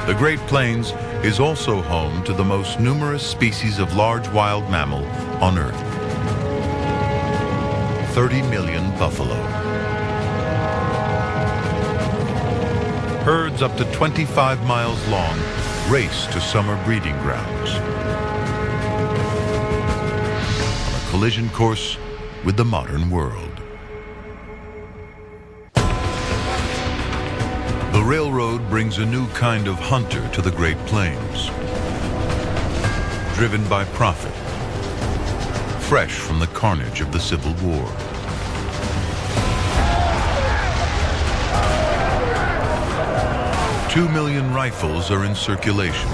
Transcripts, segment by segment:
The Great Plains is also home to the most numerous species of large wild mammal on Earth. 30 million buffalo. Herds up to 25 miles long race to summer breeding grounds. On a collision course with the modern world. The railroad brings a new kind of hunter to the Great Plains. Driven by profit, fresh from the carnage of the Civil War. Two million rifles are in circulation.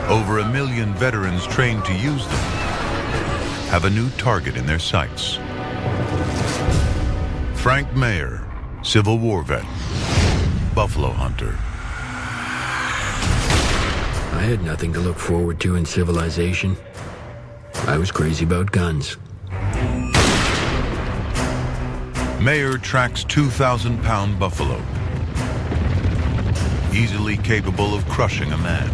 Over 1 million veterans trained to use them have a new target in their sights. Frank Mayer, Civil War vet, buffalo hunter. I had nothing to look forward to in civilization. I was crazy about guns. Mayer tracks 2,000-pound buffalo, easily capable of crushing a man.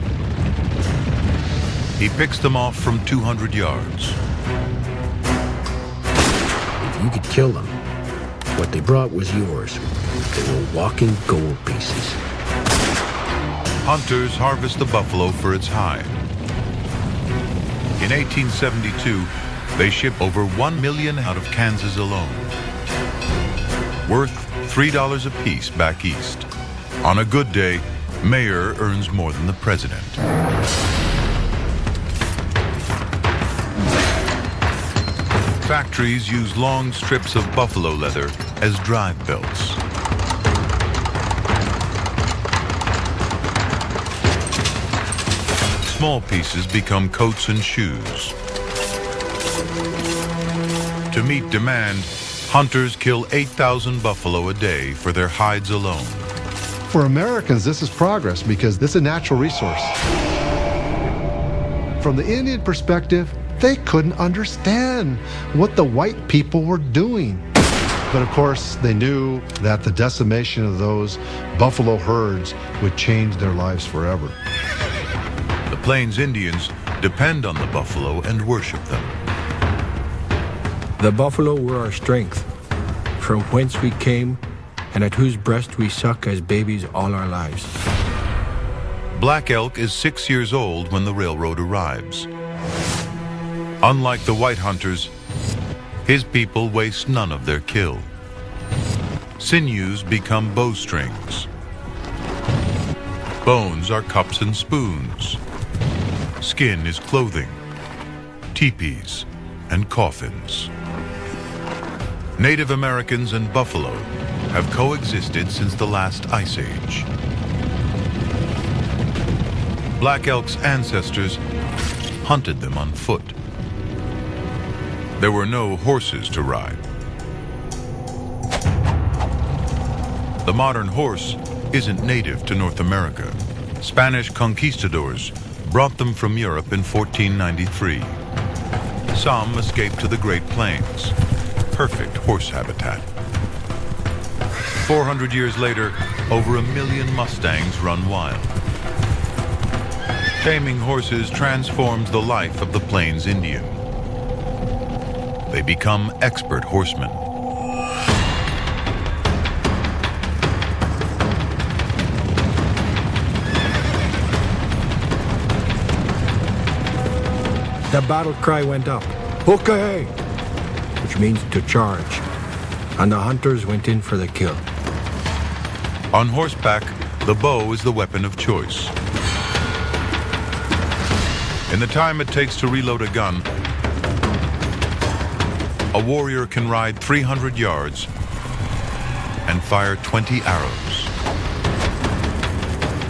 He picks them off from 200 yards. If you could kill them, what they brought was yours. They were walking gold pieces. Hunters harvest the buffalo for its hide. In 1872, they shipped over 1 million out of Kansas alone, worth $3 a piece back east. On a good day, Mayer earns more than the president. Factories use long strips of buffalo leather as drive belts. Small pieces become coats and shoes. To meet demand, hunters kill 8,000 buffalo a day for their hides alone. For Americans, this is progress because this is a natural resource. From the Indian perspective, they couldn't understand what the white people were doing. But of course, they knew that the decimation of those buffalo herds would change their lives forever. The Plains Indians depend on the buffalo and worship them. The buffalo were our strength, from whence we came, and at whose breast we suck as babies all our lives. Black elk is 6 years old when the railroad arrives. Unlike the white hunters, his people waste none of their kill. Sinews become bowstrings. Bones are cups and spoons. Skin is clothing, teepees, and coffins. Native Americans and buffalo have coexisted since the last ice age. Black elk's ancestors hunted them on foot. There were no horses to ride. The modern horse isn't native to North America. Spanish conquistadors brought them from Europe in 1493. Some escaped to the Great Plains, perfect horse habitat. 400 years later, over 1 million Mustangs run wild. Taming horses transforms the life of the Plains Indian. They become expert horsemen. The battle cry went up, "Okay!" which means to charge, and the hunters went in for the kill. On horseback, the bow is the weapon of choice. In the time it takes to reload a gun, a warrior can ride 300 yards and fire 20 arrows.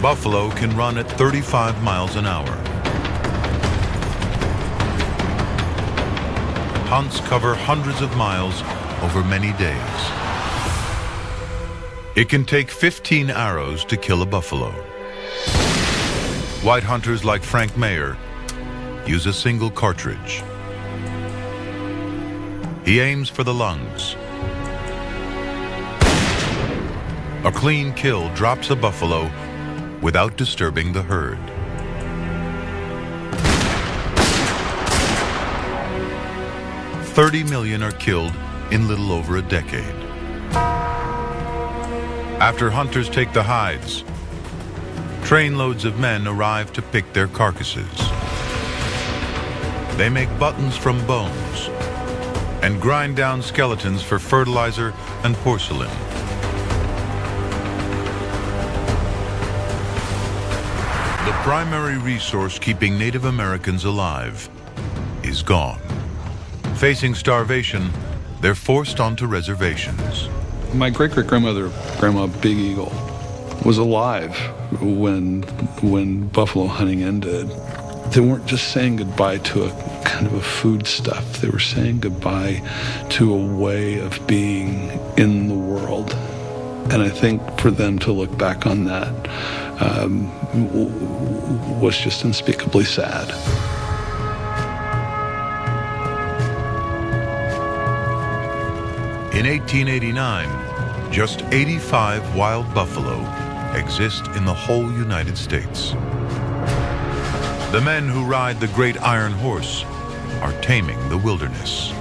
Buffalo can run at 35 miles an hour. Hunts cover hundreds of miles over many days. It can take 15 arrows to kill a buffalo. White hunters like Frank Mayer use a single cartridge. He aims for the lungs. A clean kill drops a buffalo without disturbing the herd. $30 million are killed in little over a decade. After hunters take the hides, trainloads of men arrive to pick their carcasses. They make buttons from bones and grind down skeletons for fertilizer and porcelain. The primary resource keeping Native Americans alive is gone. Facing starvation, they're forced onto reservations. My great-great-grandmother, Grandma Big Eagle, was alive when buffalo hunting ended. They weren't just saying goodbye to a kind of a foodstuff. They were saying goodbye to a way of being in the world. And I think for them to look back on that was just unspeakably sad. In 1889, just 85 wild buffalo exist in the whole United States. The men who ride the great iron horse are taming the wilderness.